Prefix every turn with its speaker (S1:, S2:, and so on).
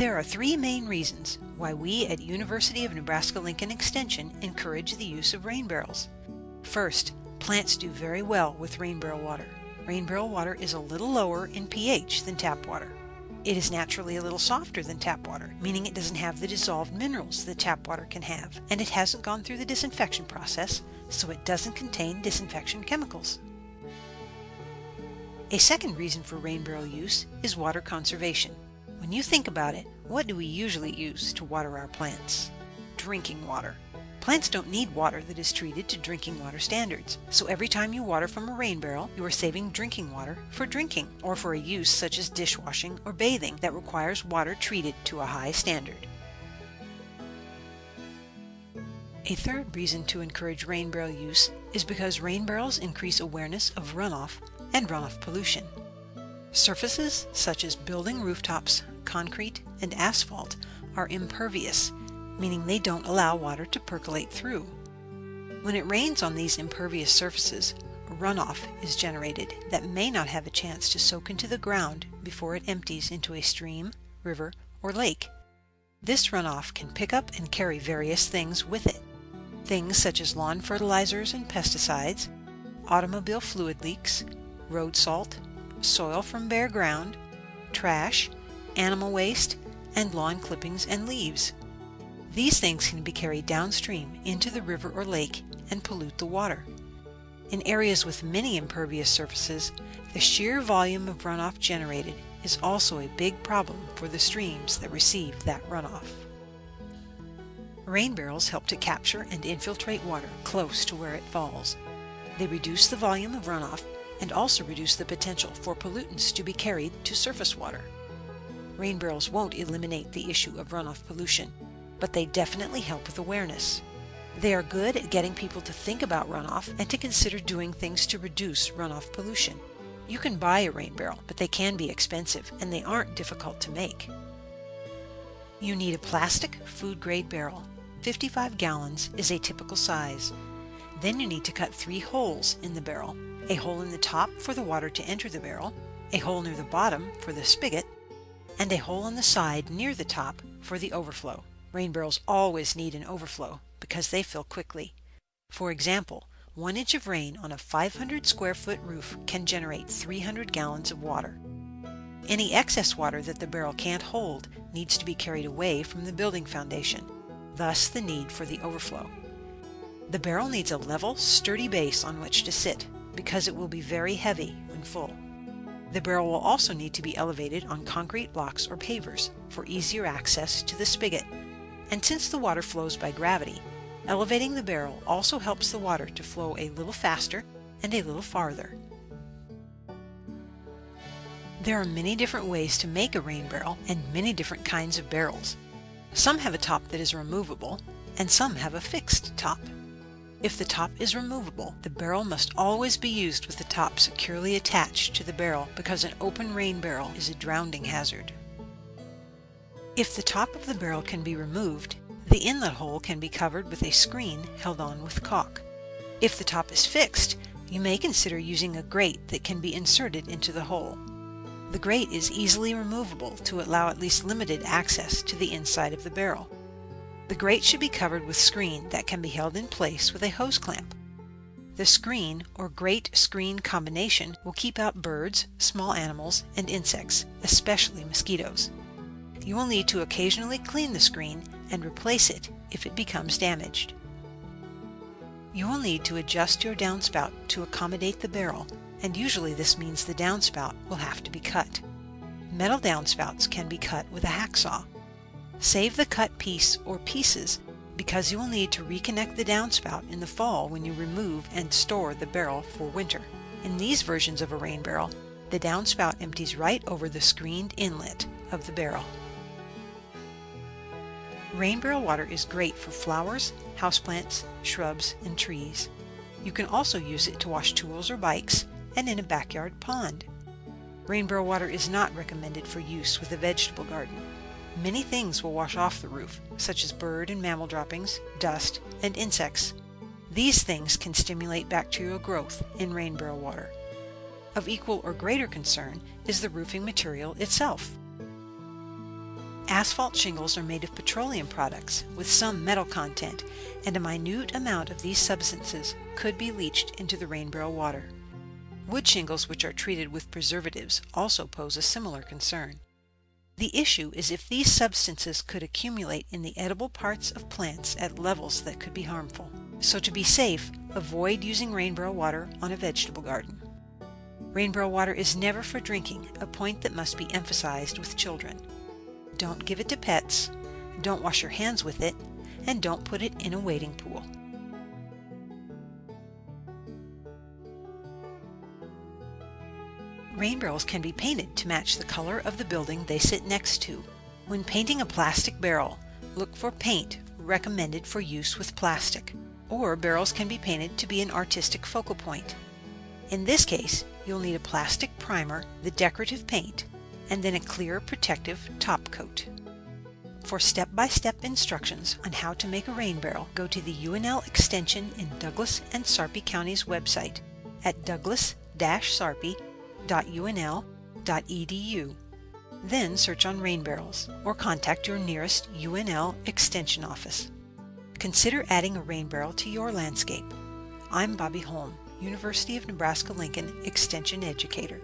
S1: There are three main reasons why we at University of Nebraska-Lincoln Extension encourage the use of rain barrels. First, plants do very well with rain barrel water. Rain barrel water is a little lower in pH than tap water. It is naturally a little softer than tap water, meaning it doesn't have the dissolved minerals that tap water can have, and it hasn't gone through the disinfection process, so it doesn't contain disinfection chemicals. A second reason for rain barrel use is water conservation. When you think about it, what do we usually use to water our plants? Drinking water. Plants don't need water that is treated to drinking water standards, so every time you water from a rain barrel, you are saving drinking water for drinking, or for a use such as dishwashing or bathing that requires water treated to a high standard. A third reason to encourage rain barrel use is because rain barrels increase awareness of runoff and runoff pollution. Surfaces such as building rooftops, concrete, and asphalt are impervious, meaning they don't allow water to percolate through. When it rains on these impervious surfaces, runoff is generated that may not have a chance to soak into the ground before it empties into a stream, river, or lake. This runoff can pick up and carry various things with it. Things such as lawn fertilizers and pesticides, automobile fluid leaks, road salt, soil from bare ground, trash, animal waste, and lawn clippings and leaves. These things can be carried downstream into the river or lake and pollute the water. In areas with many impervious surfaces, the sheer volume of runoff generated is also a big problem for the streams that receive that runoff. Rain barrels help to capture and infiltrate water close to where it falls. They reduce the volume of runoff and also reduce the potential for pollutants to be carried to surface water. Rain barrels won't eliminate the issue of runoff pollution, but they definitely help with awareness. They are good at getting people to think about runoff and to consider doing things to reduce runoff pollution. You can buy a rain barrel, but they can be expensive and they aren't difficult to make. You need a plastic food-grade barrel. 55 gallons is a typical size. Then you need to cut 3 holes in the barrel. A hole in the top for the water to enter the barrel, a hole near the bottom for the spigot, and a hole on the side near the top for the overflow. Rain barrels always need an overflow because they fill quickly. For example, 1 inch of rain on a 500 square foot roof can generate 300 gallons of water. Any excess water that the barrel can't hold needs to be carried away from the building foundation, thus the need for the overflow. The barrel needs a level, sturdy base on which to sit because it will be very heavy when full. The barrel will also need to be elevated on concrete blocks or pavers for easier access to the spigot. And since the water flows by gravity, elevating the barrel also helps the water to flow a little faster and a little farther. There are many different ways to make a rain barrel and many different kinds of barrels. Some have a top that is removable, and some have a fixed top. If the top is removable, the barrel must always be used with the top securely attached to the barrel because an open rain barrel is a drowning hazard. If the top of the barrel can be removed, the inlet hole can be covered with a screen held on with caulk. If the top is fixed, you may consider using a grate that can be inserted into the hole. The grate is easily removable to allow at least limited access to the inside of the barrel. The grate should be covered with screen that can be held in place with a hose clamp. The screen or grate-screen combination will keep out birds, small animals, and insects, especially mosquitoes. You will need to occasionally clean the screen and replace it if it becomes damaged. You will need to adjust your downspout to accommodate the barrel, and usually this means the downspout will have to be cut. Metal downspouts can be cut with a hacksaw. Save the cut piece or pieces because you will need to reconnect the downspout in the fall when you remove and store the barrel for winter. In these versions of a rain barrel, the downspout empties right over the screened inlet of the barrel. Rain barrel water is great for flowers, houseplants, shrubs, and trees. You can also use it to wash tools or bikes and in a backyard pond. Rain barrel water is not recommended for use with a vegetable garden. Many things will wash off the roof, such as bird and mammal droppings, dust, and insects. These things can stimulate bacterial growth in rain barrel water. Of equal or greater concern is the roofing material itself. Asphalt shingles are made of petroleum products with some metal content, and a minute amount of these substances could be leached into the rain barrel water. Wood shingles which are treated with preservatives also pose a similar concern. The issue is if these substances could accumulate in the edible parts of plants at levels that could be harmful. So to be safe, avoid using rain barrel water on a vegetable garden. Rain barrel water is never for drinking, a point that must be emphasized with children. Don't give it to pets, don't wash your hands with it, and don't put it in a wading pool. Rain barrels can be painted to match the color of the building they sit next to. When painting a plastic barrel, look for paint recommended for use with plastic, or barrels can be painted to be an artistic focal point. In this case, you'll need a plastic primer, the decorative paint, and then a clear protective top coat. For step-by-step instructions on how to make a rain barrel, go to the UNL Extension in Douglas and Sarpy Counties website at douglas-sarpy.unl.edu. Then search on rain barrels or contact your nearest UNL Extension office. Consider adding a rain barrel to your landscape. I'm Bobby Holm, University of Nebraska-Lincoln Extension Educator.